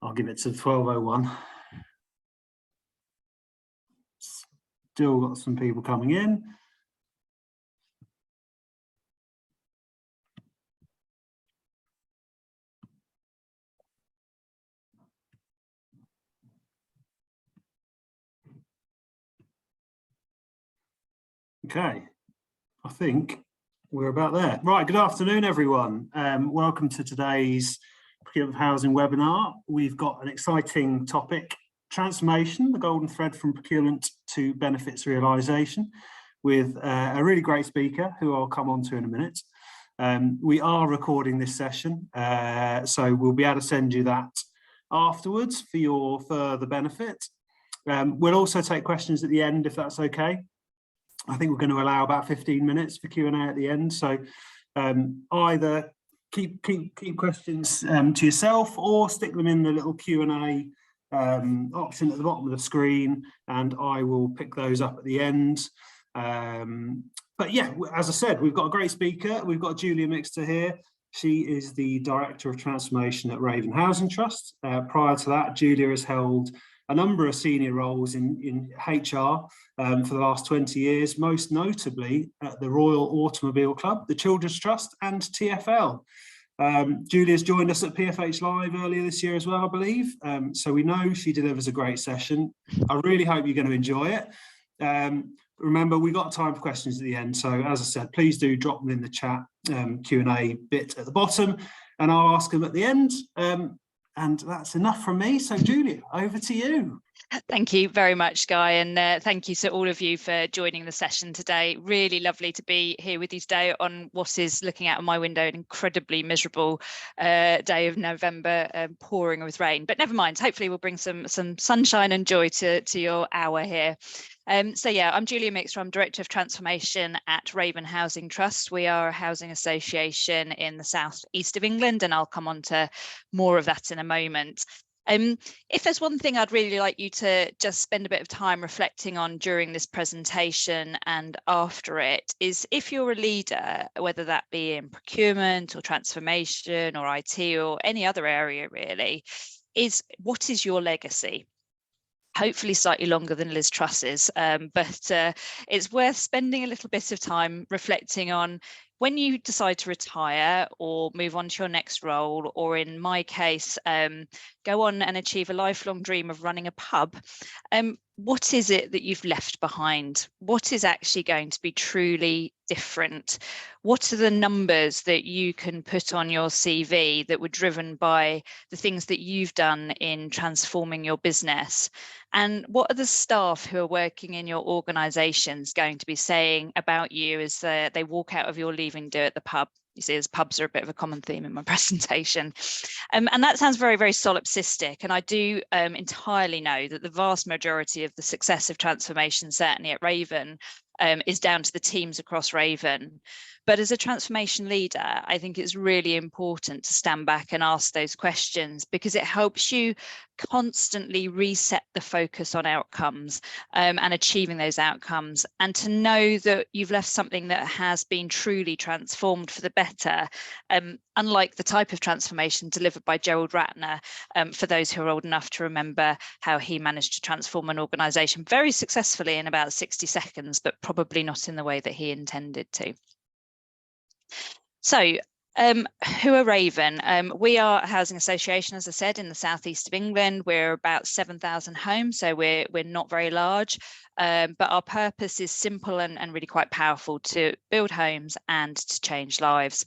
I'll give it to 12:01. Still got some people coming in. Okay, I think we're about there. Right, good afternoon, everyone. Welcome to today's Procurement Housing webinar. We've got an exciting topic, transformation, the golden thread from procurement to benefits realisation, with a really great speaker who I'll come on to in a minute. We are recording this session, so we'll be able to send you that afterwards for your further benefit. We'll also take questions at the end if that's okay. I think we're going to allow about 15 minutes for Q&A at the end. So either keep questions to yourself or stick them in the little Q&A option at the bottom of the screen, and I will pick those up at the end. But yeah, as I said, we've got a great speaker. We've got Julia Mixter here. She is the Director of Transformation at Raven Housing Trust. Prior to that, Julia has held a number of senior roles in HR for the last 20 years, most notably at the Royal Automobile Club, the Children's Trust and TfL. Julia's joined us at PFH Live earlier this year as well, I believe. So we know she delivers a great session. I really hope you're going to enjoy it. Remember, we got time for questions at the end. So as I said, please do drop them in the chat Q&A bit at the bottom, and I'll ask them at the end. And that's enough from me. So Julia, over to you. Thank you very much, Guy, and thank you to all of you for joining the session today. Really lovely to be here with you today on what is, looking out of my window, an incredibly miserable day of November, pouring with rain. But never mind, hopefully we'll bring some sunshine and joy to your hour here. So yeah, I'm Julia Mixter. I'm Director of Transformation at Raven Housing Trust. We are a housing association in the south east of England, and I'll come on to more of that in a moment. If there's one thing I'd really like you to just spend a bit of time reflecting on during this presentation and after it is, if you're a leader, whether that be in procurement or transformation or IT or any other area really, is what is your legacy? Hopefully slightly longer than Liz Truss's, but it's worth spending a little bit of time reflecting on when you decide to retire or move on to your next role, or in my case, go on and achieve a lifelong dream of running a pub. What is it that you've left behind? What is actually going to be truly different? What are the numbers that you can put on your CV that were driven by the things that you've done in transforming your business? And what are the staff who are working in your organisations going to be saying about you as they walk out of your leaving do at the pub? You see, as pubs are a bit of a common theme in my presentation. And that sounds very, very solipsistic. And I do entirely know that the vast majority of the success of transformation, certainly at Raven, is down to the teams across Raven. But as a transformation leader, I think it's really important to stand back and ask those questions, because it helps you constantly reset the focus on outcomes and achieving those outcomes, and to know that you've left something that has been truly transformed for the better, unlike the type of transformation delivered by Gerald Ratner, for those who are old enough to remember how he managed to transform an organisation very successfully in about 60 seconds, but probably not in the way that he intended to. So who are Raven? We are a housing association, as I said, in the southeast of England. We're about 7,000 homes, so we're not very large, but our purpose is simple and really quite powerful: to build homes and to change lives.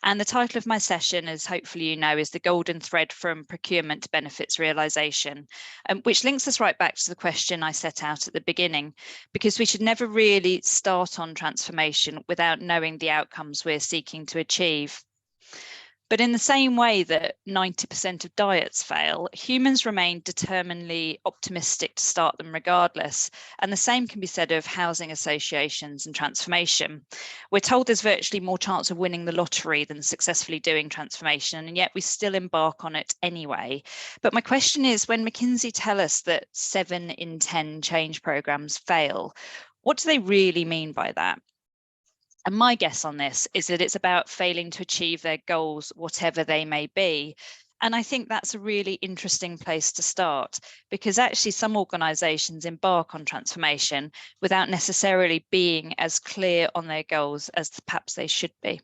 And the title of my session, as hopefully you know, is The Golden Thread from Procurement to Benefits Realisation, which links us right back to the question I set out at the beginning, because we should never really start on transformation without knowing the outcomes we're seeking to achieve. But in the same way that 90% of diets fail, humans remain determinedly optimistic to start them regardless. And the same can be said of housing associations and transformation. We're told there's virtually more chance of winning the lottery than successfully doing transformation, and yet we still embark on it anyway. But my question is, when McKinsey tell us that 7 in 10 change programs fail, what do they really mean by that? And my guess on this is that it's about failing to achieve their goals, whatever they may be. And I think that's a really interesting place to start, because actually some organisations embark on transformation without necessarily being as clear on their goals as perhaps they should be.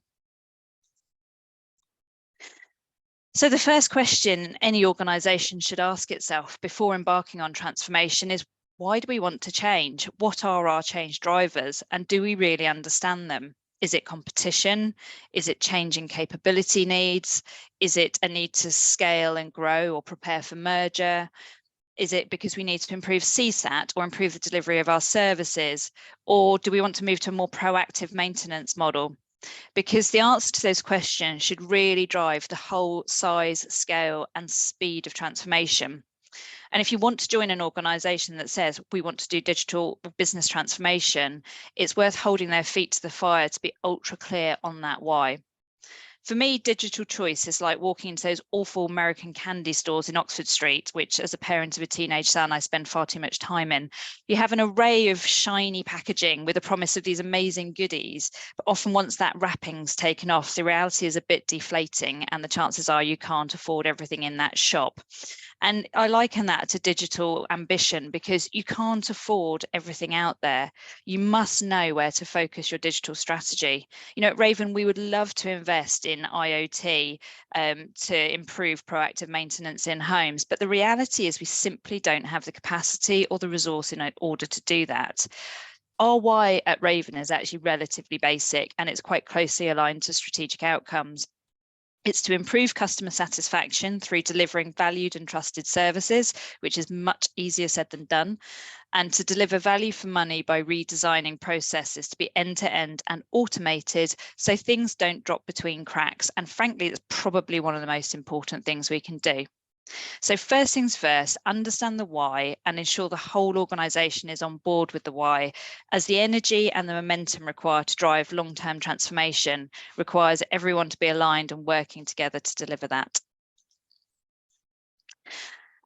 So the first question any organisation should ask itself before embarking on transformation is, why do we want to change? What are our change drivers? And do we really understand them? Is it competition? Is it changing capability needs? Is it a need to scale and grow or prepare for merger? Is it because we need to improve CSAT or improve the delivery of our services? Or do we want to move to a more proactive maintenance model? Because the answer to those questions should really drive the whole size, scale, and speed of transformation. And if you want to join an organisation that says we want to do digital business transformation, it's worth holding their feet to the fire to be ultra clear on that why. For me, digital choice is like walking into those awful American candy stores in Oxford Street, which as a parent of a teenage son, I spend far too much time in. You have an array of shiny packaging with a promise of these amazing goodies, but often once that wrapping's taken off, the reality is a bit deflating and the chances are you can't afford everything in that shop. And I liken that to digital ambition, because you can't afford everything out there. You must know where to focus your digital strategy. You know, at Raven, we would love to invest in IoT to improve proactive maintenance in homes. But the reality is we simply don't have the capacity or the resource in order to do that. Our why at Raven is actually relatively basic, and it's quite closely aligned to strategic outcomes. It's to improve customer satisfaction through delivering valued and trusted services, which is much easier said than done, and to deliver value for money by redesigning processes to be end-to-end and automated so things don't drop between cracks. And frankly, it's probably one of the most important things we can do. So first things first, understand the why and ensure the whole organisation is on board with the why, as the energy and the momentum required to drive long-term transformation requires everyone to be aligned and working together to deliver that.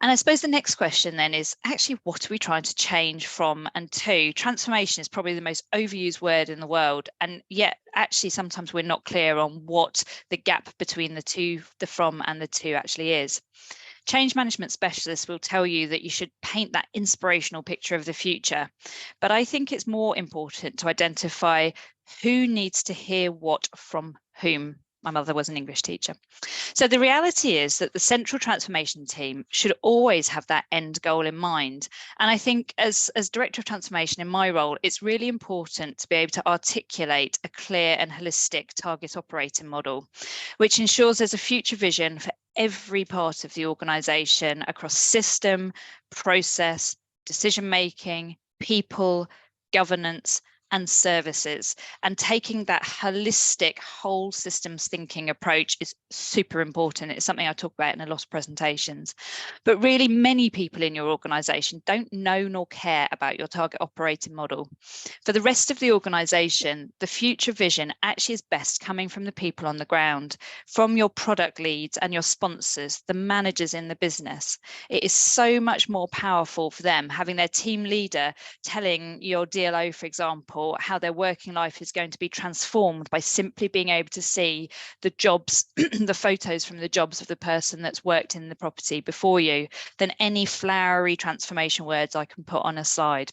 And I suppose the next question then is actually, what are we trying to change from and to? Transformation is probably the most overused word in the world, and yet actually sometimes we're not clear on what the gap between the two, the from and the to actually is. Change management specialists will tell you that you should paint that inspirational picture of the future. But I think it's more important to identify who needs to hear what from whom. My mother was an English teacher. So the reality is that the central transformation team should always have that end goal in mind. And I think as Director of Transformation in my role, it's really important to be able to articulate a clear and holistic target operating model, which ensures there's a future vision for every part of the organisation across system, process, decision-making, people, governance, and services. And taking that holistic whole systems thinking approach is super important. It's something I talk about in a lot of presentations. But really, many people in your organisation don't know nor care about your target operating model. For the rest of the organisation, the future vision actually is best coming from the people on the ground, from your product leads and your sponsors, the managers in the business. It is so much more powerful for them having their team leader telling your DLO, for example, how their working life is going to be transformed by simply being able to see the jobs, the photos from the jobs of the person that's worked in the property before you, than any flowery transformation words I can put on a slide.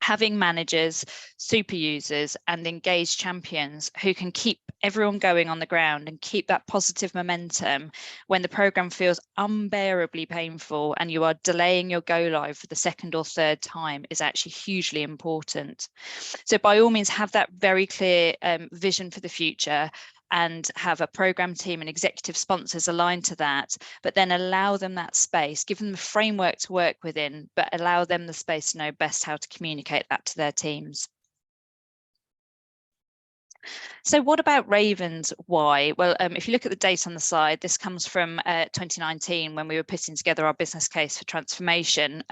Having managers, super users, and engaged champions who can keep everyone going on the ground and keep that positive momentum when the programme feels unbearably painful and you are delaying your go live for the second or third time is actually hugely important. So by all means, have that very clear vision for the future and have a program team and executive sponsors aligned to that, but then allow them that space, give them the framework to work within, but allow them the space to know best how to communicate that to their teams. So what about Raven's why? Well, if you look at the date on the slide, this comes from 2019 when we were putting together our business case for transformation.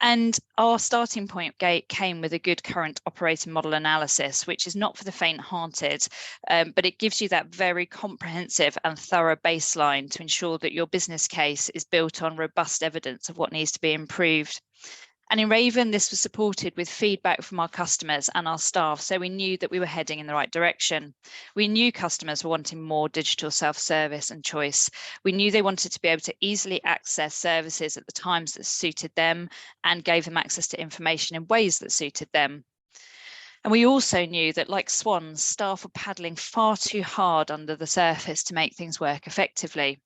And our starting point came with a good current operating model analysis, which is not for the faint-hearted, but it gives you that very comprehensive and thorough baseline to ensure that your business case is built on robust evidence of what needs to be improved. And in Raven, this was supported with feedback from our customers and our staff, so we knew that we were heading in the right direction. We knew customers were wanting more digital self-service and choice. We knew they wanted to be able to easily access services at the times that suited them and gave them access to information in ways that suited them. And we also knew that, like swans, staff were paddling far too hard under the surface to make things work effectively.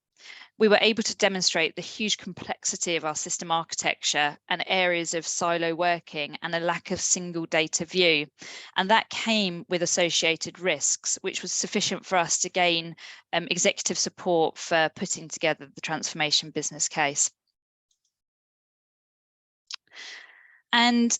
We were able to demonstrate the huge complexity of our system architecture and areas of silo working and a lack of single data view. And that came with associated risks, which was sufficient for us to gain executive support for putting together the transformation business case. And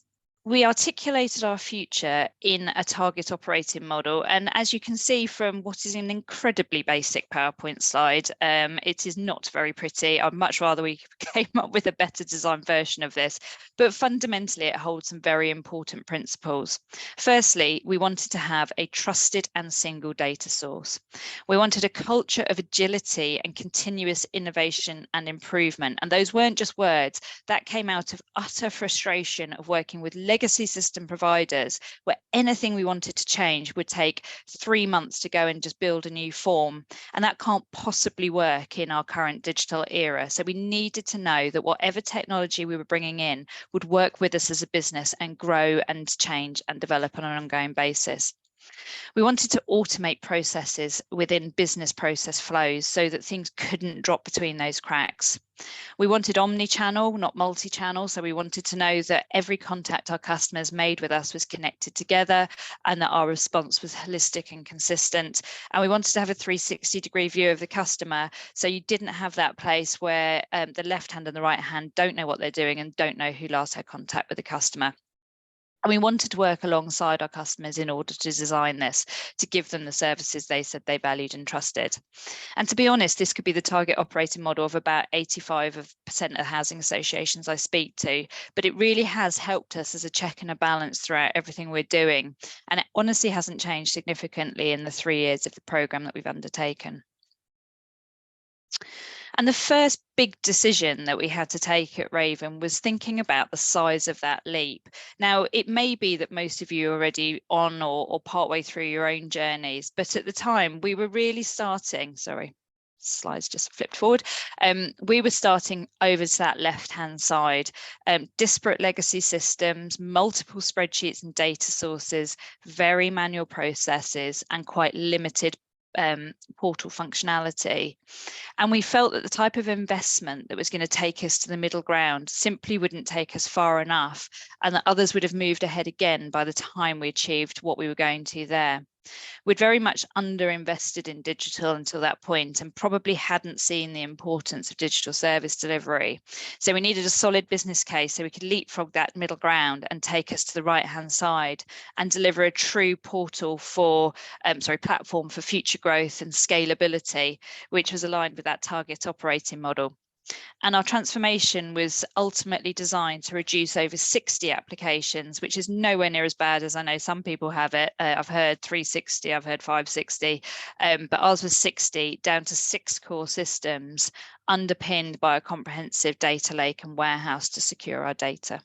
we articulated our future in a target operating model. And as you can see from what is an incredibly basic PowerPoint slide, it is not very pretty. I'd much rather we came up with a better designed version of this, but fundamentally it holds some very important principles. Firstly, we wanted to have a trusted and single data source. We wanted a culture of agility and continuous innovation and improvement. And those weren't just words, that came out of utter frustration of working with legacy system providers where anything we wanted to change would take 3 months to go and just build a new form. And that can't possibly work in our current digital era. So we needed to know that whatever technology we were bringing in would work with us as a business and grow and change and develop on an ongoing basis. We wanted to automate processes within business process flows so that things couldn't drop between those cracks. We wanted omni-channel, not multi-channel. So we wanted to know that every contact our customers made with us was connected together and that our response was holistic and consistent. And we wanted to have a 360-degree view of the customer. So you didn't have that place where the left hand and the right hand don't know what they're doing and don't know who last had contact with the customer. And we wanted to work alongside our customers in order to design this, to give them the services they said they valued and trusted. And to be honest, this could be the target operating model of about 85% of housing associations I speak to, but it really has helped us as a check and a balance throughout everything we're doing. And it honestly hasn't changed significantly in the 3 years of the programme that we've undertaken. And the first big decision that we had to take at Raven was thinking about the size of that leap. Now, it may be that most of you are already on or partway through your own journeys, but at the time we were really starting, sorry, slides just flipped forward. We were starting over to that left-hand side, disparate legacy systems, multiple spreadsheets and data sources, very manual processes, and quite limited portal functionality. And we felt that the type of investment that was going to take us to the middle ground simply wouldn't take us far enough, and that others would have moved ahead again by the time we achieved what we were going to there. We'd very much underinvested in digital until that point and probably hadn't seen the importance of digital service delivery. So we needed a solid business case so we could leapfrog that middle ground and take us to the right-hand side and deliver a true portal for, platform for future growth and scalability, which was aligned with that target operating model. And our transformation was ultimately designed to reduce over 60 applications, which is nowhere near as bad as I know some people have it. I've heard 360, I've heard 560, but ours was 60, down to 6 core systems, underpinned by a comprehensive data lake and warehouse to secure our data.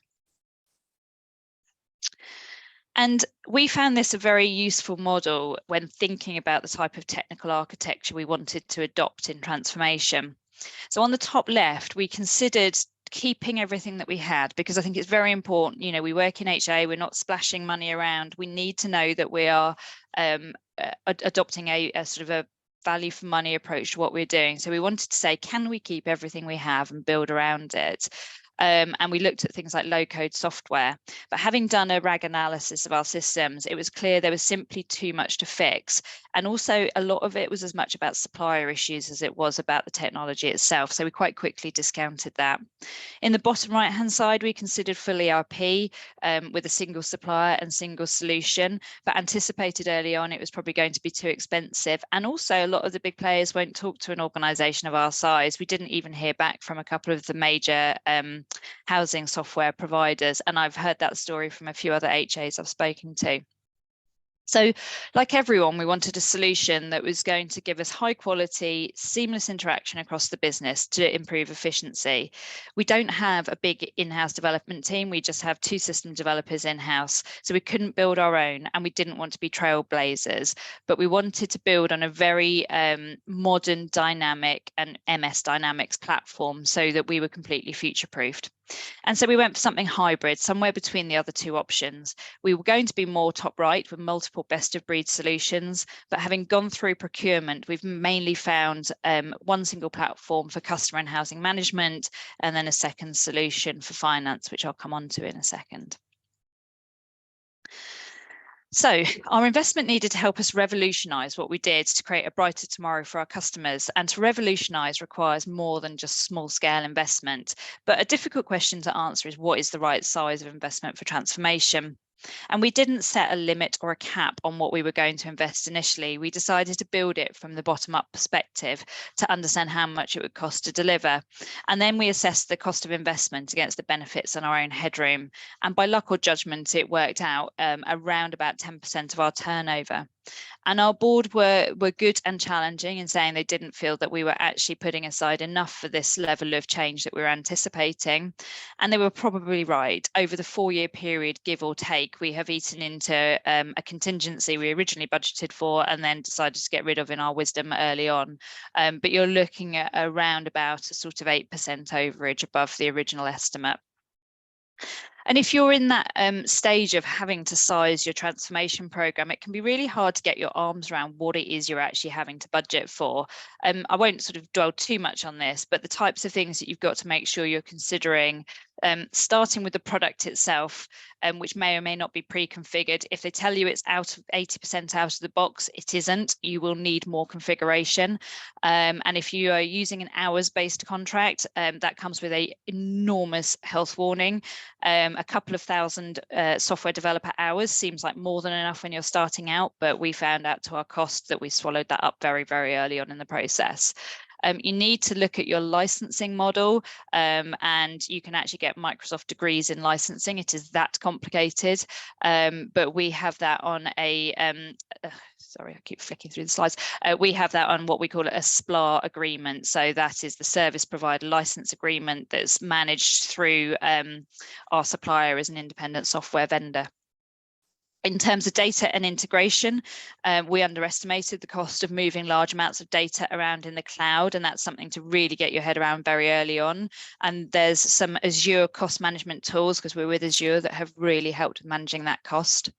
And we found this a very useful model when thinking about the type of technical architecture we wanted to adopt in transformation. So on the top left, we considered keeping everything that we had, because I think it's very important. You know, we work in HA, we're not splashing money around. We need to know that we are adopting a sort of a value for money approach to what we're doing. So we wanted to say, can we keep everything we have and build around it? And we looked at things like low-code software. But having done a RAG analysis of our systems, it was clear there was simply too much to fix. And also a lot of it was as much about supplier issues as it was about the technology itself. So we quite quickly discounted that. In the bottom right-hand side, we considered full ERP with a single supplier and single solution, but anticipated early on it was probably going to be too expensive. And also a lot of the big players won't talk to an organisation of our size. We didn't even hear back from a couple of the major housing software providers, and I've heard that story from a few other HAs I've spoken to. So like everyone, we wanted a solution that was going to give us high quality, seamless interaction across the business to improve efficiency. We don't have a big in-house development team. We just have 2 system developers in-house. So we couldn't build our own, and we didn't want to be trailblazers, but we wanted to build on a very modern, dynamic and MS Dynamics platform so that we were completely future-proofed. And so we went for something hybrid, somewhere between the other 2 options. We were going to be more top right with multiple best of breed solutions, but having gone through procurement, we've mainly found one single platform for customer and housing management, and then a second solution for finance, which I'll come on to in a second. So our investment needed to help us revolutionise what we did to create a brighter tomorrow for our customers. And to revolutionise requires more than just small scale investment. But a difficult question to answer is, what is the right size of investment for transformation? And we didn't set a limit or a cap on what we were going to invest initially. We decided to build it from the bottom up perspective to understand how much it would cost to deliver. And then we assessed the cost of investment against the benefits on our own headroom. And by luck or judgment, it worked out around about 10% of our turnover. And our board were good and challenging in saying they didn't feel that we were actually putting aside enough for this level of change that we were anticipating. And they were probably right. Over the 4-year period, give or take, we have eaten into a contingency we originally budgeted for and then decided to get rid of in our wisdom early on. But you're looking at around about a sort of 8% overage above the original estimate. And if you're in that stage of having to size your transformation program, it can be really hard to get your arms around what it is you're actually having to budget for. I won't sort of dwell too much on this, but the types of things that you've got to make sure you're considering, starting with the product itself, which may or may not be pre-configured. If they tell you it's 80% out of the box, it isn't. You will need more configuration. And if you are using an hours-based contract, that comes with an enormous health warning. A couple of thousand software developer hours seems like more than enough when you're starting out, but we found out to our cost that we swallowed that up very, very early on in the process. You need to look at your licensing model, and you can actually get Microsoft degrees in licensing. It is that complicated, but we have that on a, sorry, I keep flicking through the slides. We have that on what we call a SPLA agreement. So that is the service provider license agreement that's managed through our supplier as an independent software vendor. In terms of data and integration, we underestimated the cost of moving large amounts of data around in the cloud, and that's something to really get your head around very early on. And there's some Azure cost management tools, because we're with Azure, that have really helped managing that cost.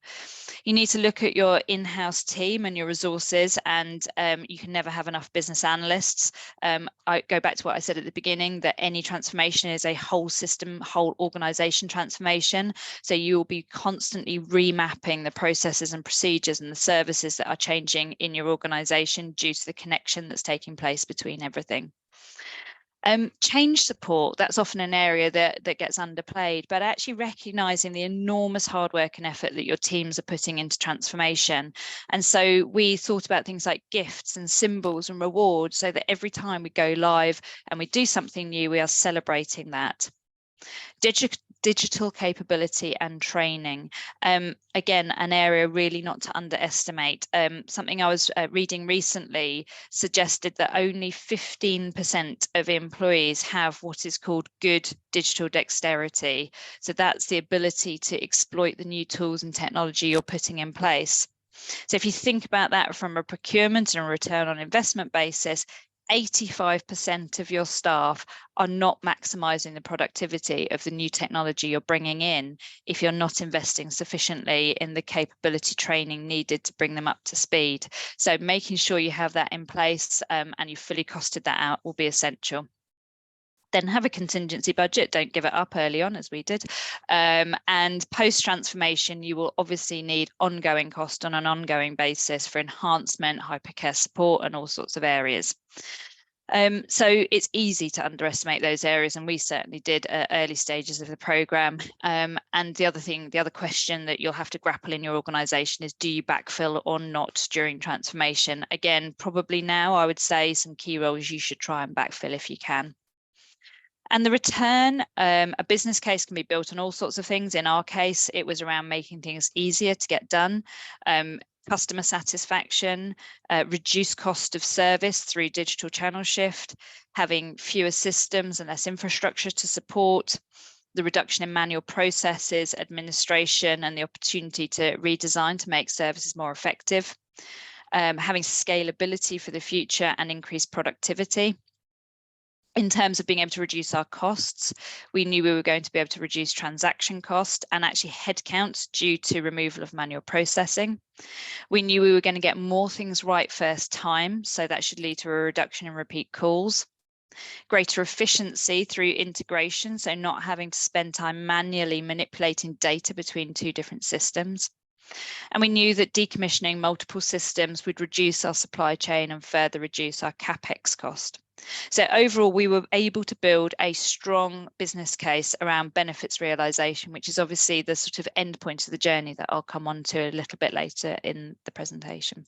You need to look at your in-house team and your resources, and you can never have enough business analysts. I go back to what I said at the beginning, that any transformation is a whole system, whole organization transformation. So you will be constantly remapping the processes and procedures and the services that are changing in your organization due to the connection that's taking place between everything. Change support, that's often an area that gets underplayed, but actually recognizing the enormous hard work and effort that your teams are putting into transformation. And so we thought about things like gifts and symbols and rewards, so that every time we go live and we do something new, we are celebrating that. Digital capability and training. Again, an area really not to underestimate. Something I was reading recently suggested that only 15% of employees have what is called good digital dexterity. So that's the ability to exploit the new tools and technology you're putting in place. So if you think about that from a procurement and a return on investment basis, 85% of your staff are not maximizing the productivity of the new technology you're bringing in if you're not investing sufficiently in the capability training needed to bring them up to speed. So making sure you have that in place and you've fully costed that out will be essential. Then have a contingency budget, don't give it up early on as we did. And post-transformation, you will obviously need ongoing cost on an ongoing basis for enhancement, hypercare support, and all sorts of areas. So it's easy to underestimate those areas, and we certainly did at early stages of the programme. And the other question that you'll have to grapple in your organisation is, do you backfill or not during transformation? Again, probably now I would say some key roles you should try and backfill if you can. And the return, a business case can be built on all sorts of things. In our case, it was around making things easier to get done. customer satisfaction, reduced cost of service through digital channel shift, having fewer systems and less infrastructure to support, the reduction in manual processes, administration, and the opportunity to redesign to make services more effective, having scalability for the future and increased productivity. In terms of being able to reduce our costs, we knew we were going to be able to reduce transaction cost and actually headcount due to removal of manual processing. We knew we were going to get more things right first time, so that should lead to a reduction in repeat calls. Greater efficiency through integration, so not having to spend time manually manipulating data between two different systems. And we knew that decommissioning multiple systems would reduce our supply chain and further reduce our CapEx cost. So overall, we were able to build a strong business case around benefits realisation, which is obviously the sort of end point of the journey that I'll come on to a little bit later in the presentation.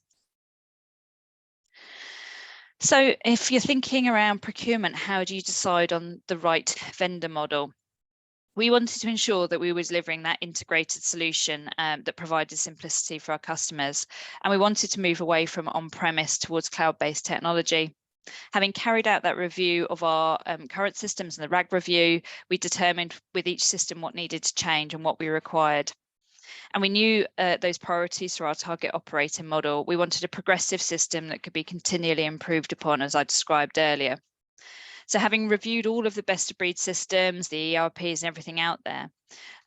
So if you're thinking around procurement, how do you decide on the right vendor model? We wanted to ensure that we were delivering that integrated solution that provided simplicity for our customers. And we wanted to move away from on-premise towards cloud-based technology. Having carried out that review of our current systems and the RAG review, we determined with each system what needed to change and what we required. And we knew those priorities through our target operating model. We wanted a progressive system that could be continually improved upon, as I described earlier. So having reviewed all of the best of breed systems, the ERPs and everything out there,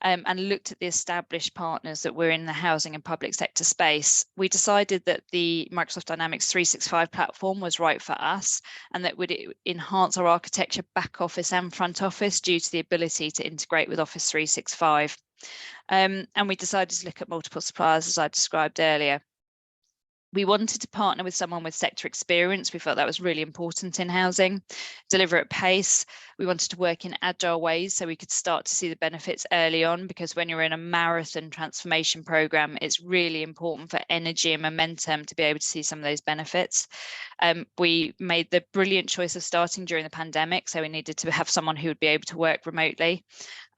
and looked at the established partners that were in the housing and public sector space, we decided that the Microsoft Dynamics 365 platform was right for us, and that would enhance our architecture back office and front office due to the ability to integrate with Office 365. And we decided to look at multiple suppliers, as I described earlier. We wanted to partner with someone with sector experience. We felt that was really important in housing. Deliver at pace. We wanted to work in agile ways so we could start to see the benefits early on, because when you're in a marathon transformation program, it's really important for energy and momentum to be able to see some of those benefits. We made the brilliant choice of starting during the pandemic, so we needed to have someone who would be able to work remotely.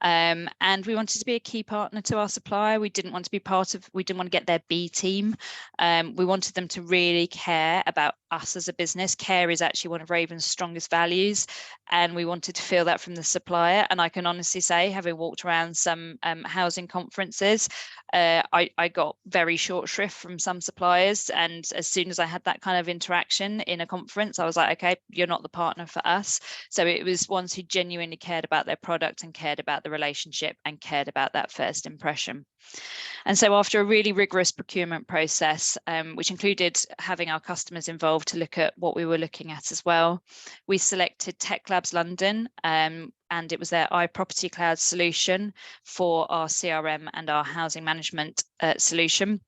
And we wanted to be a key partner to our supplier. We didn't want to get their B team. We wanted them to really care about us as a business. Care is actually one of Raven's strongest values, and we wanted to feel that from the supplier. And I can honestly say, having walked around some housing conferences, I got very short shrift from some suppliers, and as soon as I had that kind of interaction in a conference, I was like, okay, you're not the partner for us. So it was ones who genuinely cared about their product and cared about the relationship and cared about that first impression. And so after a really rigorous procurement process, which included having our customers involved to look at what we were looking at as well, we selected Tech Labs London, and it was their iProperty Cloud solution for our CRM and our housing management solution.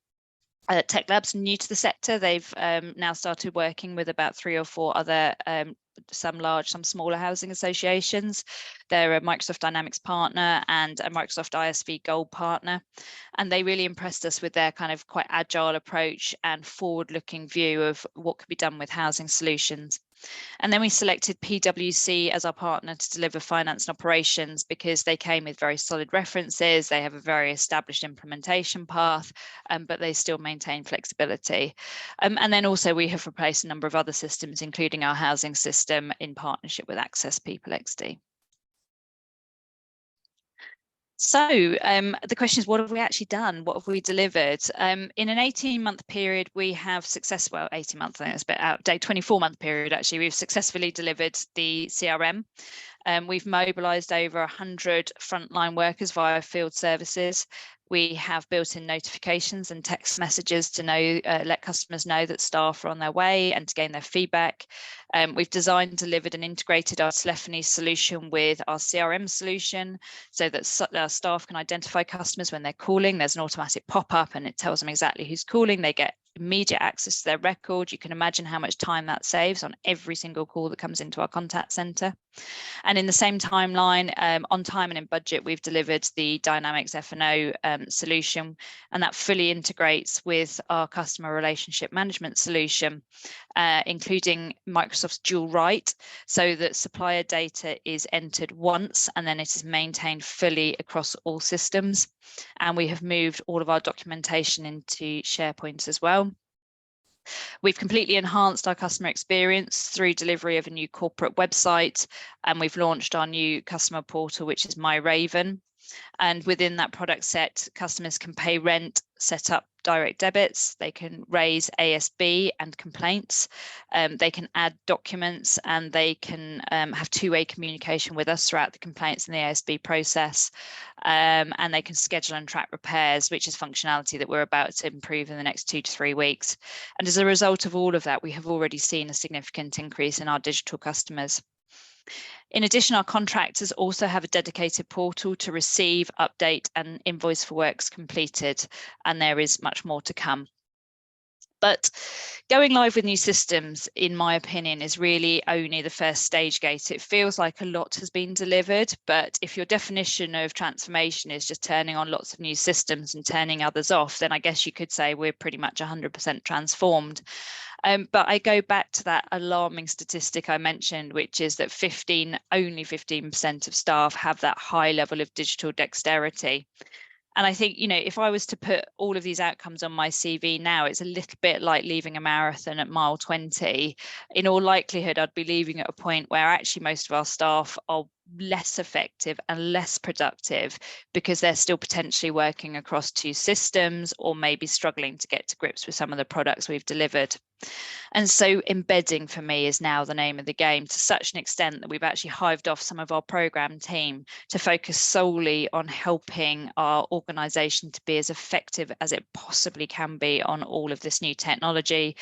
Tech Labs, new to the sector, they've now started working with about 3 or 4 other some large, some smaller housing associations. They're a Microsoft Dynamics partner and a Microsoft ISV Gold partner. And they really impressed us with their kind of quite agile approach and forward-looking view of what could be done with housing solutions. And then we selected PwC as our partner to deliver finance and operations, because they came with very solid references. They have a very established implementation path, but they still maintain flexibility. And then also we have replaced a number of other systems, including our housing system, in partnership with Access People XD. So the question is, what have we actually done? What have we delivered? In an 18-month period, we have 18 months, I think it's a bit outdated, 24-month period, actually, we've successfully delivered the CRM. We've mobilised over 100 frontline workers via field services. We have built-in notifications and text messages to let customers know that staff are on their way and to gain their feedback. We've designed and delivered an integrated our telephony solution with our CRM solution, so that our staff can identify customers when they're calling. There's an automatic pop-up and it tells them exactly who's calling. They get immediate access to their record. You can imagine how much time that saves on every single call that comes into our contact centre. And in the same timeline, on time and in budget, we've delivered the Dynamics F&O solution, and that fully integrates with our customer relationship management solution, including Microsoft's dual write, so that supplier data is entered once and then it is maintained fully across all systems. And we have moved all of our documentation into SharePoint as well. We've completely enhanced our customer experience through delivery of a new corporate website, and we've launched our new customer portal, which is My Raven. And within that product set, customers can pay rent, set up direct debits, they can raise ASB and complaints, they can add documents, and they can have two-way communication with us throughout the complaints and the ASB process, and they can schedule and track repairs, which is functionality that we're about to improve in the next 2 to 3 weeks. And as a result of all of that, we have already seen a significant increase in our digital customers. In addition, our contractors also have a dedicated portal to receive, update, and invoice for works completed, and there is much more to come. But going live with new systems, in my opinion, is really only the first stage gate. It feels like a lot has been delivered, but if your definition of transformation is just turning on lots of new systems and turning others off, then I guess you could say we're pretty much 100% transformed. But I go back to that alarming statistic I mentioned, which is that only 15% of staff have that high level of digital dexterity. And I think, if I was to put all of these outcomes on my CV now, it's a little bit like leaving a marathon at mile 20. In all likelihood, I'd be leaving at a point where actually most of our staff are less effective and less productive because they're still potentially working across 2 systems, or maybe struggling to get to grips with some of the products we've delivered. And so embedding for me is now the name of the game, to such an extent that we've actually hived off some of our program team to focus solely on helping our organisation to be as effective as it possibly can be on all of this new technology,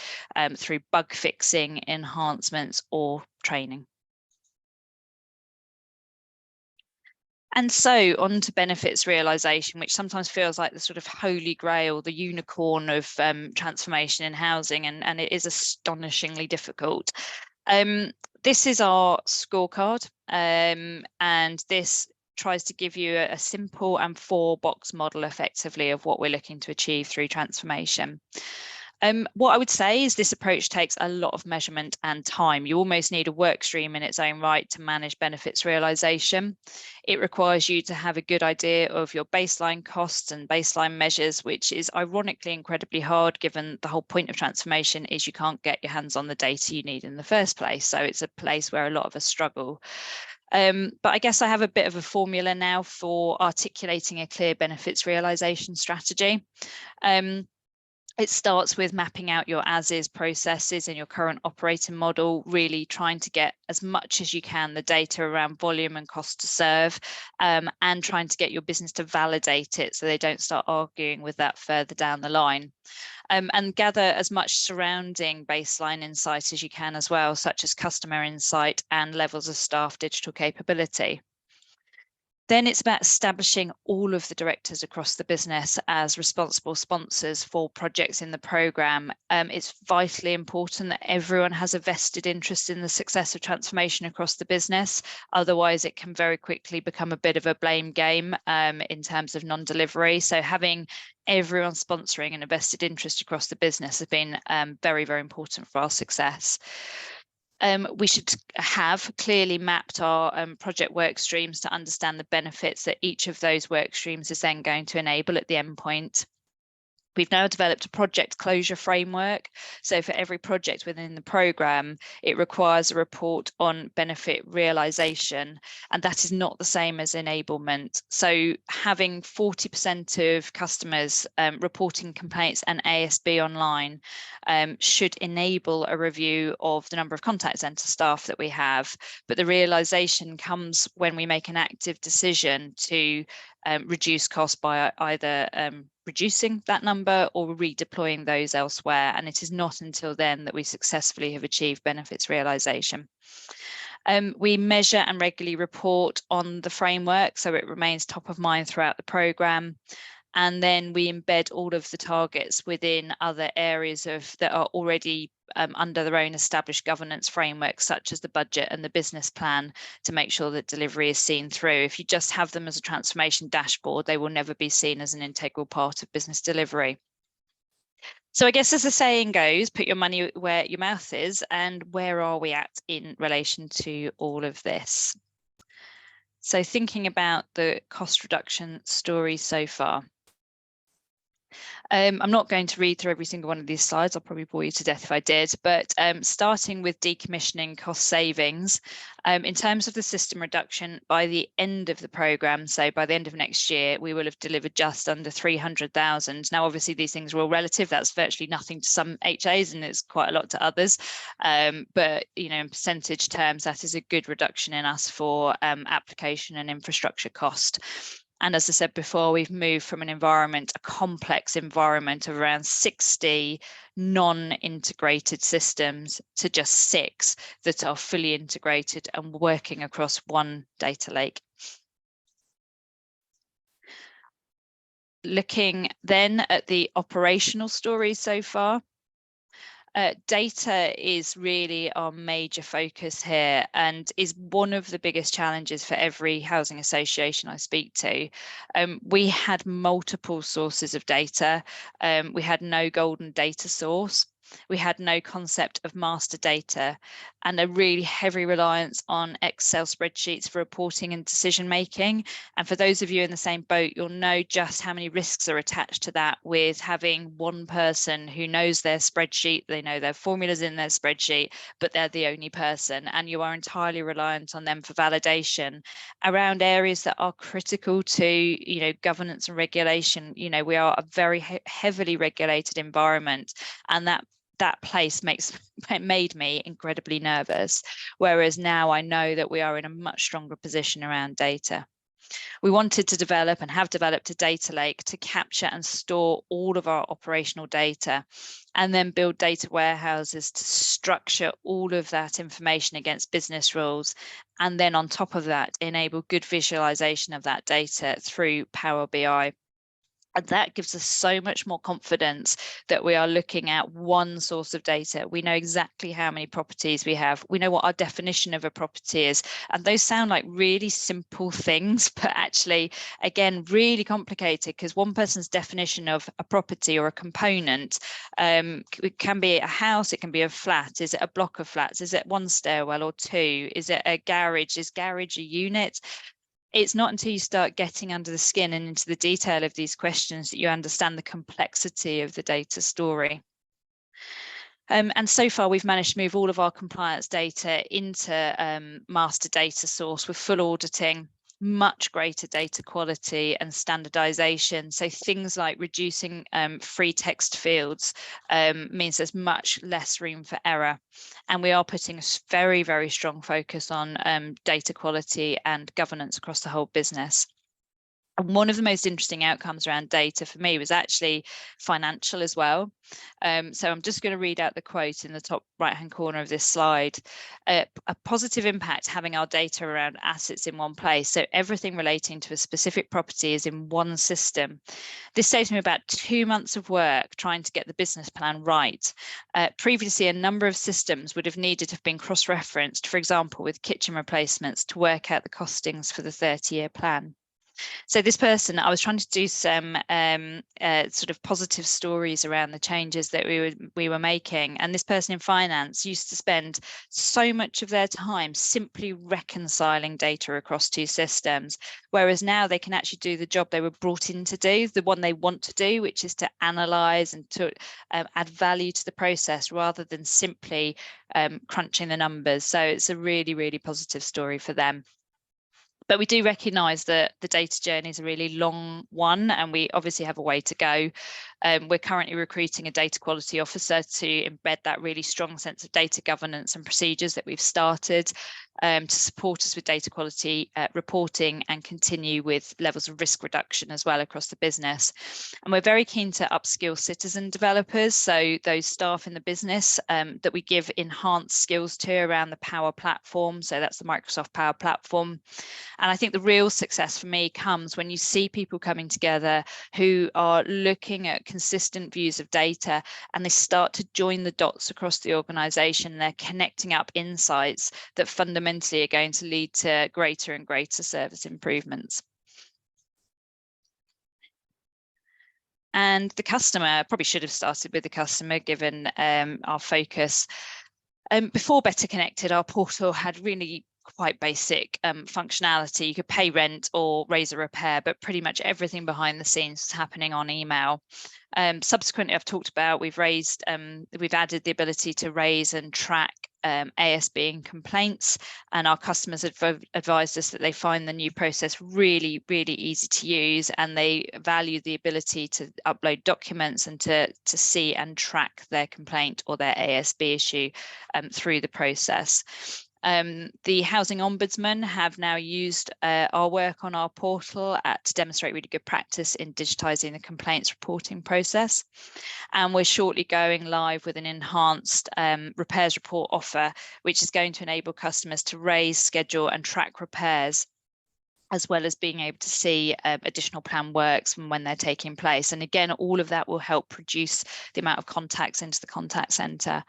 through bug fixing, enhancements, or training. And so on to benefits realisation, which sometimes feels like the sort of holy grail, the unicorn of transformation in housing, and it is astonishingly difficult. This is our scorecard, and this tries to give you a simple and 4-box model effectively of what we're looking to achieve through transformation. What I would say is this approach takes a lot of measurement and time. You almost need a work stream in its own right to manage benefits realisation. It requires you to have a good idea of your baseline costs and baseline measures, which is ironically incredibly hard, given the whole point of transformation is you can't get your hands on the data you need in the first place. So it's a place where a lot of us struggle. But I guess I have a bit of a formula now for articulating a clear benefits realisation strategy. It starts with mapping out your as-is processes in your current operating model, really trying to get as much as you can the data around volume and cost to serve, and trying to get your business to validate it so they don't start arguing with that further down the line. And gather as much surrounding baseline insight as you can as well, such as customer insight and levels of staff digital capability. Then it's about establishing all of the directors across the business as responsible sponsors for projects in the programme. It's vitally important that everyone has a vested interest in the success of transformation across the business. Otherwise, it can very quickly become a bit of a blame game in terms of non-delivery. So having everyone sponsoring and a vested interest across the business has been very, very important for our success. We should have clearly mapped our project work streams to understand the benefits that each of those work streams is then going to enable at the endpoint. We've now developed a project closure framework. So for every project within the programme, it requires a report on benefit realisation, and that is not the same as enablement. So having 40% of customers reporting complaints and ASB online should enable a review of the number of contact centre staff that we have. But the realisation comes when we make an active decision to reduce costs by either reducing that number or redeploying those elsewhere. And it is not until then that we successfully have achieved benefits realisation. We measure and regularly report on the framework, so it remains top of mind throughout the programme. And then we embed all of the targets within other areas that are already under their own established governance frameworks, such as the budget and the business plan, to make sure that delivery is seen through. If you just have them as a transformation dashboard, they will never be seen as an integral part of business delivery. So I guess, as the saying goes, put your money where your mouth is. And where are we at in relation to all of this? So thinking about the cost reduction story so far. I'm not going to read through every single one of these slides. I'll probably bore you to death if I did, but starting with decommissioning cost savings, in terms of the system reduction, by the end of the programme, so by the end of next year, we will have delivered just under 300,000. Now, obviously, these things are all relative. That's virtually nothing to some HAs and it's quite a lot to others. But, you know, in percentage terms, that is a good reduction in us for application and infrastructure cost. And as I said before, we've moved from a complex environment of around 60 non-integrated systems to just 6 that are fully integrated and working across one data lake. Looking then at the operational story so far. Data is really our major focus here and is one of the biggest challenges for every housing association I speak to. We had multiple sources of data. We had no golden data source. We had no concept of master data and a really heavy reliance on Excel spreadsheets for reporting and decision making. And for those of you in the same boat, you'll know just how many risks are attached to that, with having one person who knows their spreadsheet, they know their formulas in their spreadsheet, but they're the only person, and you are entirely reliant on them for validation around areas that are critical to, you know, governance and regulation. You know, we are a very heavily regulated environment, and that place made me incredibly nervous, whereas now I know that we are in a much stronger position around data. We wanted to develop and have developed a data lake to capture and store all of our operational data, and then build data warehouses to structure all of that information against business rules, and then on top of that enable good visualization of that data through Power BI. And that gives us so much more confidence that we are looking at one source of data. We know exactly how many properties we have. We know what our definition of a property is. And those sound like really simple things, but actually, again, really complicated, because one person's definition of a property or a component, it can be a house, it can be a flat. Is it a block of flats? Is it one stairwell or 2? Is it a garage? Is garage a unit? It's not until you start getting under the skin and into the detail of these questions that you understand the complexity of the data story. And so far, we've managed to move all of our compliance data into master data source with full auditing, much greater data quality and standardization. So things like reducing free text fields means there's much less room for error. And we are putting a very, very strong focus on data quality and governance across the whole business. And one of the most interesting outcomes around data for me was actually financial as well. So I'm just going to read out the quote in the top right-hand corner of this slide. A positive impact having our data around assets in one place. So everything relating to a specific property is in one system. This saves me about 2 months of work trying to get the business plan right. Previously, a number of systems would have needed to have been cross-referenced, for example, with kitchen replacements to work out the costings for the 30-year plan. So this person, I was trying to do some sort of positive stories around the changes that we were making. And this person in finance used to spend so much of their time simply reconciling data across 2 systems, whereas now they can actually do the job they were brought in to do, the one they want to do, which is to analyze and to add value to the process rather than simply crunching the numbers. So it's a really, really positive story for them. But we do recognise that the data journey is a really long one, and we obviously have a way to go. We're currently recruiting a data quality officer to embed that really strong sense of data governance and procedures that we've started. to support us with data quality reporting and continue with levels of risk reduction as well across the business. And we're very keen to upskill citizen developers, so those staff in the business that we give enhanced skills to around the Power Platform. So that's the Microsoft Power Platform. And I think the real success for me comes when you see people coming together who are looking at consistent views of data, and they start to join the dots across the organization. They're connecting up insights that fundamentally are going to lead to greater and greater service improvements. And the customer, probably should have started with the customer given our focus. Before Better Connected, our portal had really quite basic functionality. You could pay rent or raise a repair, but pretty much everything behind the scenes was happening on email. Subsequently, I've talked about, we've added the ability to raise and track ASB and complaints, and our customers have advised us that they find the new process really, really easy to use, and they value the ability to upload documents and to see and track their complaint or their ASB issue through the process. The Housing Ombudsman have now used our work on our portal to demonstrate really good practice in digitising the complaints reporting process. And we're shortly going live with an enhanced repairs report offer, which is going to enable customers to raise, schedule and track repairs, as well as being able to see additional planned works from when they're taking place. And again, all of that will help reduce the amount of contacts into the contact centre.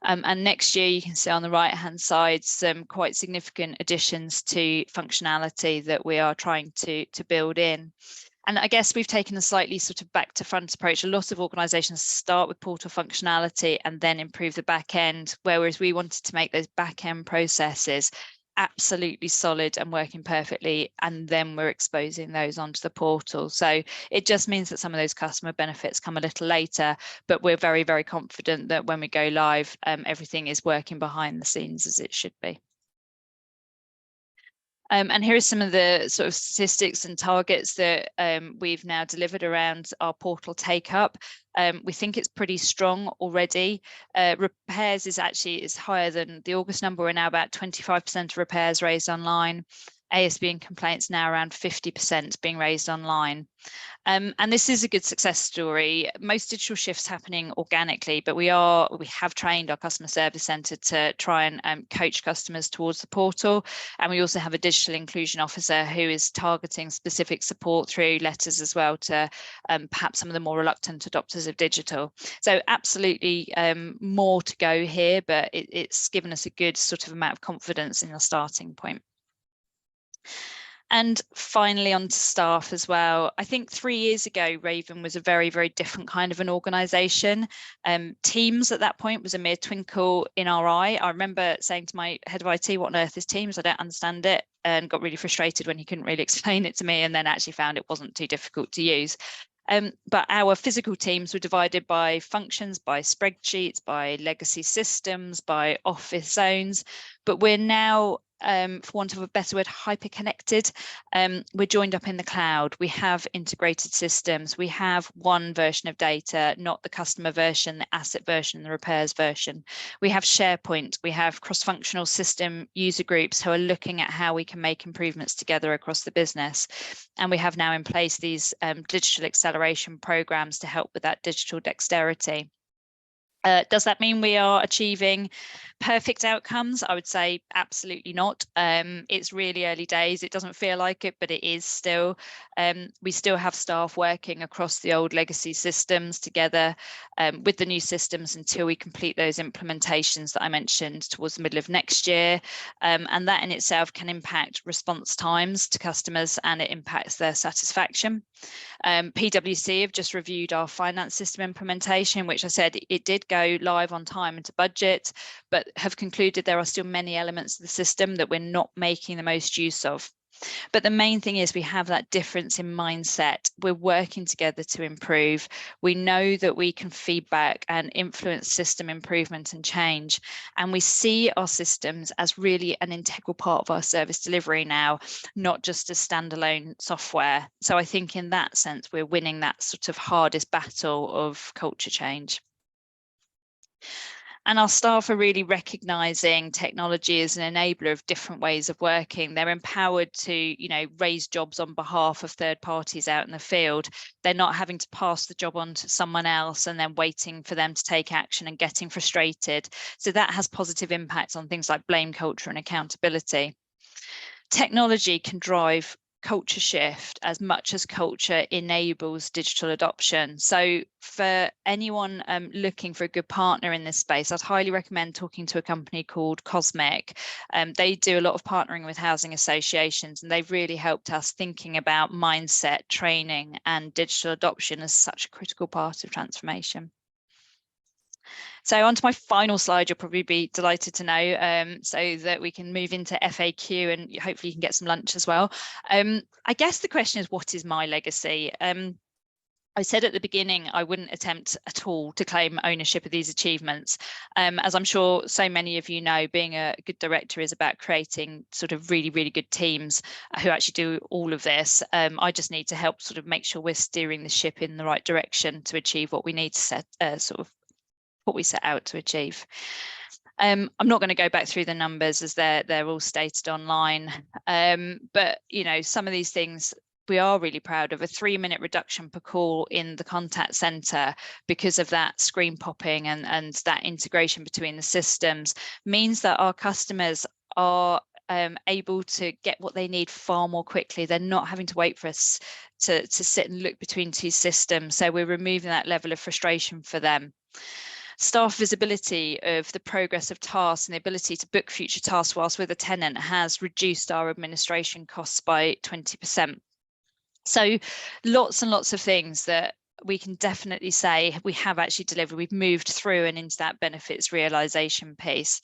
And next year, you can see on the right-hand side some quite significant additions to functionality that we are trying to build in. And I guess we've taken a slightly sort of back to front approach. A lot of organisations start with portal functionality and then improve the back end, whereas we wanted to make those back end processes absolutely solid and working perfectly, and then we're exposing those onto the portal. So it just means that some of those customer benefits come a little later, but we're very, very confident that when we go live, everything is working behind the scenes as it should be. And here are some of the sort of statistics and targets that we've now delivered around our portal take up. We think it's pretty strong already. Repairs is higher than the August number. We're now about 25% of repairs raised online. ASB and complaints now around 50% being raised online. And this is a good success story. Most digital shifts happening organically, but we have trained our customer service centre to try and coach customers towards the portal. And we also have a digital inclusion officer who is targeting specific support through letters as well to perhaps some of the more reluctant adopters of digital. So absolutely more to go here, but it's given us a good sort of amount of confidence in our starting point. And finally, on to staff as well. I think 3 years ago, Raven was a very, very different kind of an organisation. Teams at that point was a mere twinkle in our eye. I remember saying to my head of IT, what on earth is Teams? I don't understand it, and got really frustrated when he couldn't really explain it to me, and then actually found it wasn't too difficult to use. But our physical teams were divided by functions, by spreadsheets, by legacy systems, by office zones. But we're now, for want of a better word, hyper-connected. We're joined up in the cloud. We have integrated systems. We have one version of data, not the customer version, the asset version, the repairs version. We have SharePoint. We have cross-functional system user groups who are looking at how we can make improvements together across the business. And we have now in place these digital acceleration programs to help with that digital dexterity. Does that mean we are achieving perfect outcomes? I would say absolutely not. It's really early days. It doesn't feel like it, but it is still. We still have staff working across the old legacy systems together with the new systems until we complete those implementations that I mentioned towards the middle of next year. And that in itself can impact response times to customers, and it impacts their satisfaction. PwC have just reviewed our finance system implementation, which I said it did go live on time and to budget, but have concluded there are still many elements of the system that we're not making the most use of. But the main thing is we have that difference in mindset. We're working together to improve. We know that we can feedback and influence system improvement and change. And we see our systems as really an integral part of our service delivery now, not just as standalone software. So I think in that sense, we're winning that sort of hardest battle of culture change. And our staff are really recognising technology as an enabler of different ways of working. They're empowered to, you know, raise jobs on behalf of third parties out in the field. They're not having to pass the job on to someone else and then waiting for them to take action and getting frustrated. So that has positive impacts on things like blame culture and accountability. Technology can drive culture shift as much as culture enables digital adoption. So for anyone looking for a good partner in this space, I'd highly recommend talking to a company called Cosmic. They do a lot of partnering with housing associations, and they've really helped us thinking about mindset, training, and digital adoption as such a critical part of transformation. So on to my final slide, you'll probably be delighted to know, so that we can move into FAQ and hopefully you can get some lunch as well. I guess the question is, what is my legacy? I said at the beginning, I wouldn't attempt at all to claim ownership of these achievements. As I'm sure so many of you know, being a good director is about creating sort of really, really good teams who actually do all of this. I just need to help sort of make sure we're steering the ship in the right direction to achieve what we need to set, what we set out to achieve. I'm not going to go back through the numbers as they're all stated online, but you know, some of these things we are really proud of. A 3-minute reduction per call in the contact centre because of that screen popping and that integration between the systems means that our customers are able to get what they need far more quickly. They're not having to wait for us to sit and look between two systems. So we're removing that level of frustration for them. Staff visibility of the progress of tasks and the ability to book future tasks whilst with a tenant has reduced our administration costs by 20%. So lots and lots of things that we can definitely say we have actually delivered. We've moved through and into that benefits realisation piece.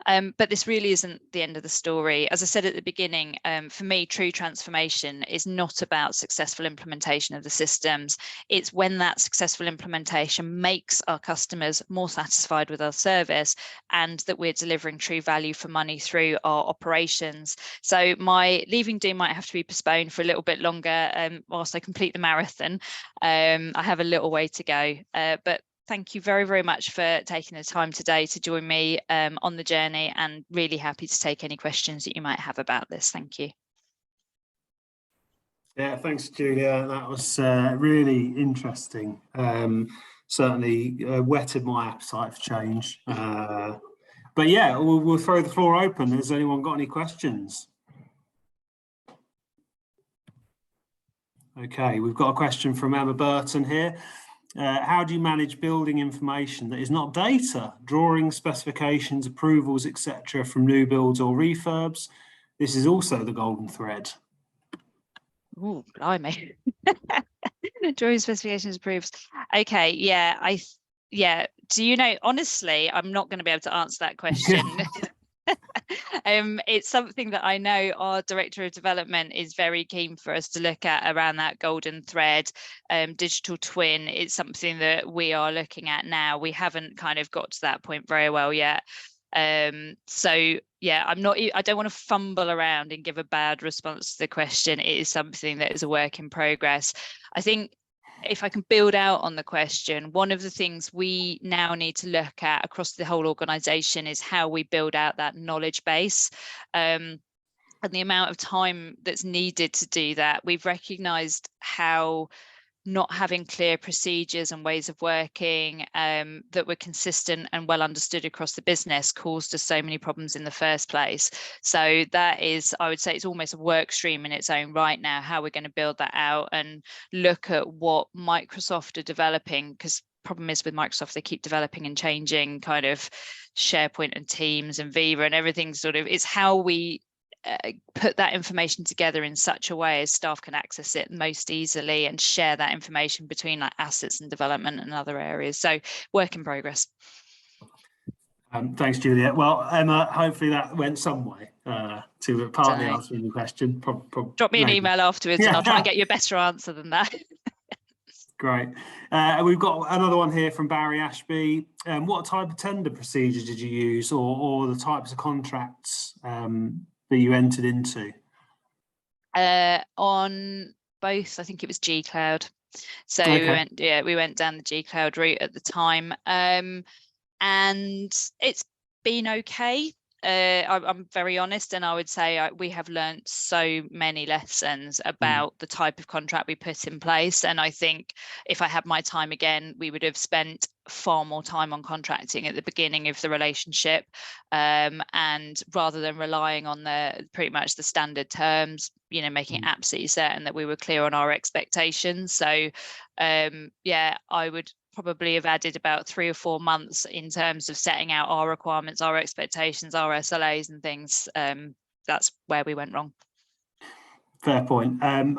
But this really isn't the end of the story. As I said at the beginning, for me, true transformation is not about successful implementation of the systems. It's when that successful implementation makes our customers more satisfied with our service and that we're delivering true value for money through our operations. So my leaving do might have to be postponed for a little bit longer whilst I complete the marathon. I have a little way to go, but thank you very, very much for taking the time today to join me on the journey, and really happy to take any questions that you might have about this. Thank you. Yeah, thanks, Julia. That was really interesting. Certainly whetted my appetite for change. But yeah, we'll throw the floor open. Has anyone got any questions? Okay, we've got a question from Emma Burton here. How do you manage building information that is not data, drawings, specifications, approvals, etc., from new builds or refurbs? This is also the golden thread. Oh, blimey. Drawing, specifications, approves. Okay, yeah, do you know, honestly, I'm not going to be able to answer that question. It's something that I know our Director of Development is very keen for us to look at around that golden thread. Digital twin is something that we are looking at now. We haven't kind of got to that point very well yet. So yeah, I don't want to fumble around and give a bad response to the question. It is something that is a work in progress. I think if I can build out on the question, one of the things we now need to look at across the whole organisation is how we build out that knowledge base. And the amount of time that's needed to do that. We've recognised how not having clear procedures and ways of working that were consistent and well understood across the business caused us so many problems in the first place. So that is, I would say, it's almost a work stream in its own right now, how we're going to build that out and look at what Microsoft are developing, because problem is with Microsoft, they keep developing and changing kind of SharePoint and Teams and Viva and everything sort of, it's how we put that information together in such a way as staff can access it most easily and share that information between like assets and development and other areas. So work in progress. Thanks, Julia. Well, Emma, hopefully that went some way to partly answering the question. Drop me an email afterwards and I'll try and get you a better answer than that. Great. We've got another one here from Barry Ashby. What type of tender procedure did you use, or the types of contracts that you entered into? On both, I think it was G Cloud. So okay. we went down the G Cloud route at the time. and it's been okay. I'm very honest, and I would say we have learned so many lessons about the type of contract we put in place. And I think if I had my time again, we would have spent far more time on contracting at the beginning of the relationship, and rather than relying on pretty much the standard terms, making it absolutely certain that we were clear on our expectations. So yeah, I would probably have added about 3 or 4 months in terms of setting out our requirements, our expectations, our SLAs and things. That's where we went wrong. Fair point. I'm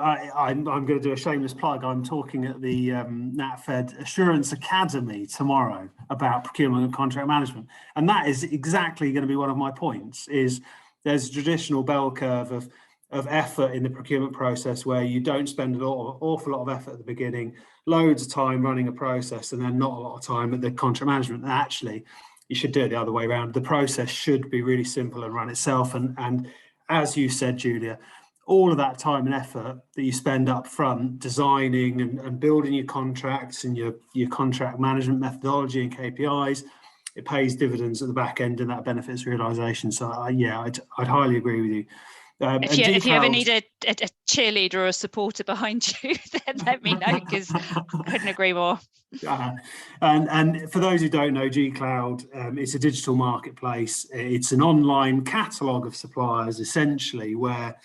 going to do a shameless plug. I'm talking at the NatFed Assurance Academy tomorrow about procurement and contract management, and that is exactly going to be one of my points. Is there's a traditional bell curve of effort in the procurement process where you don't spend an awful lot of effort at the beginning, loads of time running a process, and then not a lot of time at the contract management. And actually, you should do it the other way around. The process should be really simple and run itself. And as you said, Julia, all of that time and effort that you spend up front designing and building your contracts and your contract management methodology and KPIs, it pays dividends at the back end, and that benefits realisation. So I'd highly agree with you. If you ever need a cheerleader or a supporter behind you, then let me know, because I couldn't agree more. And for those who don't know, G-Cloud, it's a digital marketplace. It's an online catalogue of suppliers, essentially, where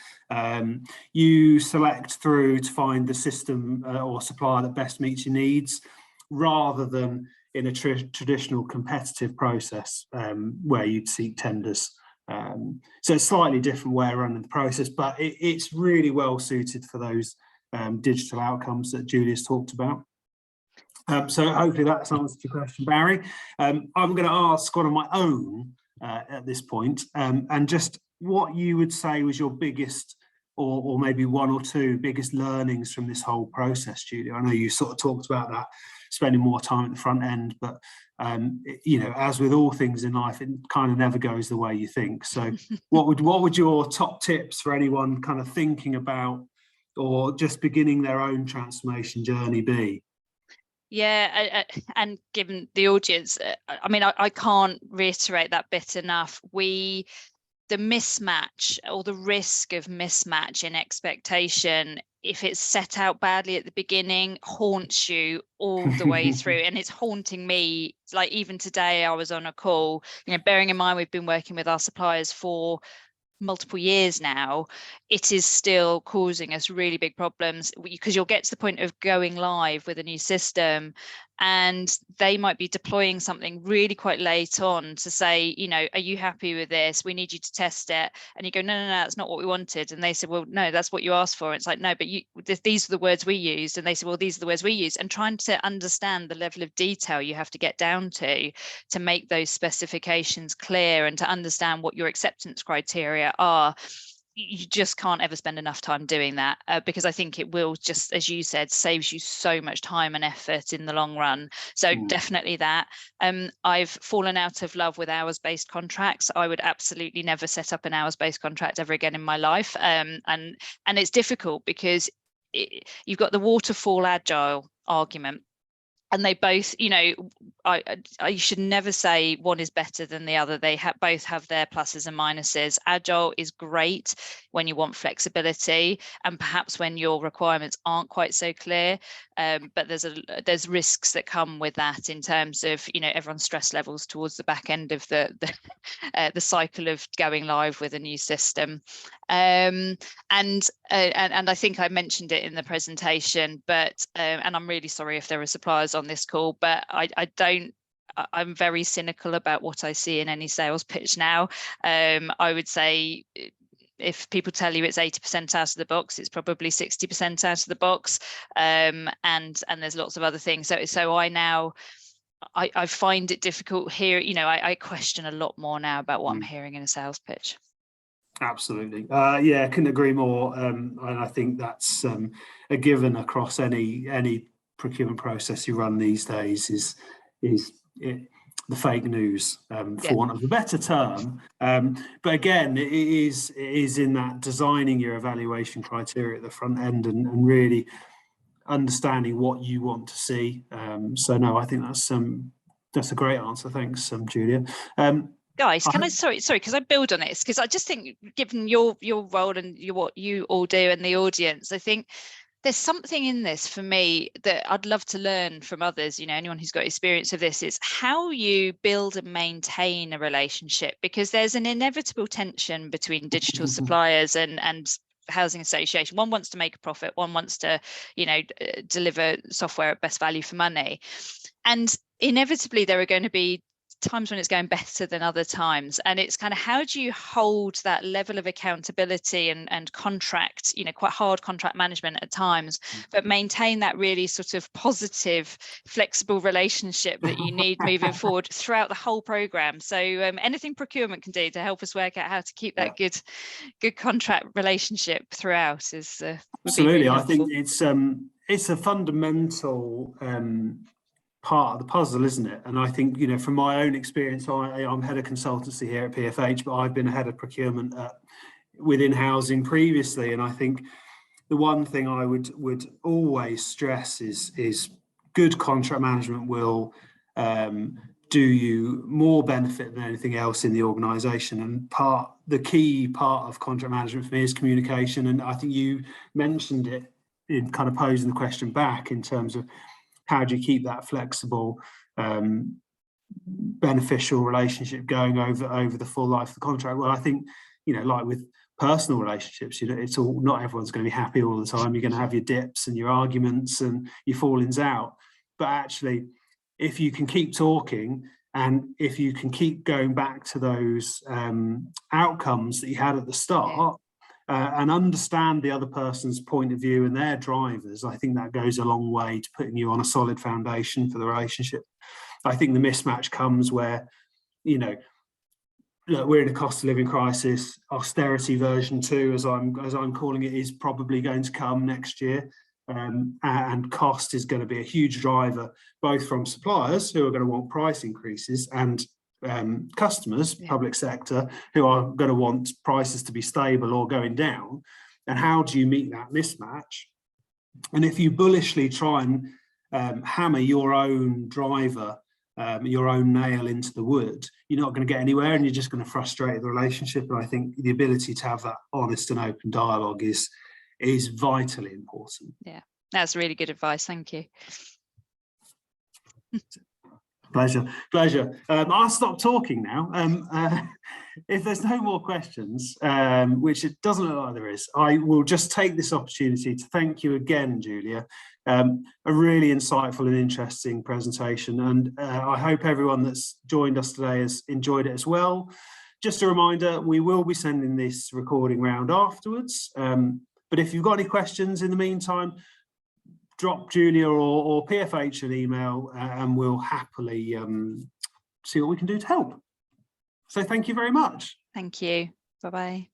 you select through to find the system or supplier that best meets your needs, rather than in a traditional competitive process where you'd seek tenders. So it's a slightly different way of running the process, but it's really well suited for those digital outcomes that Julia's talked about. So hopefully that's answered your question, Barry. I'm going to ask one of my own at this point, and just what you would say was your biggest, or maybe 1 or 2 biggest learnings from this whole process, Julia. I know you sort of talked about that, spending more time at the front end, but as with all things in life, it kind of never goes the way you think. So what would your top tips for anyone kind of thinking about or just beginning their own transformation journey be? Yeah, and given the audience, I can't reiterate that bit enough. The mismatch, or the risk of mismatch in expectation, if it's set out badly at the beginning, haunts you all the way through. And it's haunting me. Like, even today I was on a call, bearing in mind we've been working with our suppliers for multiple years now, it is still causing us really big problems, because you'll get to the point of going live with a new system and they might be deploying something really quite late on to say, are you happy with this? We need you to test it. And you go, no, that's not what we wanted. And they said, well, no, that's what you asked for. And it's like, no, but these are the words we used. And they said, well, these are the words we used. And trying to understand the level of detail you have to get down to make those specifications clear and to understand what your acceptance criteria are. You just can't ever spend enough time doing that, because I think it will, just as you said, saves you so much time and effort in the long run. So definitely that. I've fallen out of love with hours-based contracts. I would absolutely never set up an hours-based contract ever again in my life. And it's difficult because you've got the waterfall agile argument. And they both, I should never say one is better than the other. They both have their pluses and minuses. Agile is great when you want flexibility and perhaps when your requirements aren't quite so clear. But there's risks that come with that in terms of, everyone's stress levels towards the back end of the cycle of going live with a new system. And I think I mentioned it in the presentation, but and I'm really sorry if there are suppliers on this call, but I'm very cynical about what I see in any sales pitch now. I would say if people tell you it's 80% out of the box, it's probably 60% out of the box, and there's lots of other things. So I find it difficult here. I question a lot more now about what I'm hearing in a sales pitch. Absolutely. Yeah, couldn't agree more. And I think that's a given across any procurement process you run these days is the fake news, for want of a better term. But again, it is in that designing your evaluation criteria at the front end and really understanding what you want to see. So no, I think that's That's a great answer. Thanks, Julia. Guys, can I sorry, because I build on this, because I just think, given your role and what you all do and the audience, I think there's something in this for me that I'd love to learn from others. You know, anyone who's got experience of this, is how you build and maintain a relationship, because there's an inevitable tension between digital suppliers and housing association. One wants to make a profit, one wants to, you know, deliver software at best value for money, and inevitably there are going to be times when it's going better than other times, and it's kind of, how do you hold that level of accountability and contract, you know, quite hard contract management at times, but maintain that really sort of positive, flexible relationship that you need moving forward throughout the whole program. So anything procurement can do to help us work out how to keep that good contract relationship throughout is absolutely. Really I think it's a fundamental part of the puzzle, isn't it? And I think, you know, from my own experience, I'm head of consultancy here at PFH, but I've been head of procurement within housing previously, and I think the one thing I would always stress is good contract management will do you more benefit than anything else in the organisation. And the key part of contract management for me is communication, and I think you mentioned it in kind of posing the question back in terms of how do you keep that flexible, beneficial relationship going over the full life of the contract? Well, I think, you know, like with personal relationships, you know, it's all, not everyone's going to be happy all the time. You're going to have your dips and your arguments and your fallings out. But actually, if you can keep talking, and if you can keep going back to those outcomes that you had at the start, and understand the other person's point of view and their drivers, I think that goes a long way to putting you on a solid foundation for the relationship. I think the mismatch comes where, you know, look, we're in a cost of living crisis. Austerity version 2, as I'm calling it, is probably going to come next year, and cost is going to be a huge driver, both from suppliers who are going to want price increases and customers, public sector, who are going to want prices to be stable or going down. And how do you meet that mismatch? And if you bullishly try and hammer your own driver, your own nail into the wood, you're not going to get anywhere, and you're just going to frustrate the relationship. And I think the ability to have that honest and open dialogue is vitally important. Yeah, that's really good advice. Thank you. Pleasure. I'll stop talking now. If there's no more questions, which it doesn't look like there is, I will just take this opportunity to thank you again, Julia. A really insightful and interesting presentation, and I hope everyone that's joined us today has enjoyed it as well. Just a reminder, we will be sending this recording round afterwards, but if you've got any questions in the meantime, drop Julia or PFH an email, and we'll happily see what we can do to help. So thank you very much. Thank you. Bye-bye.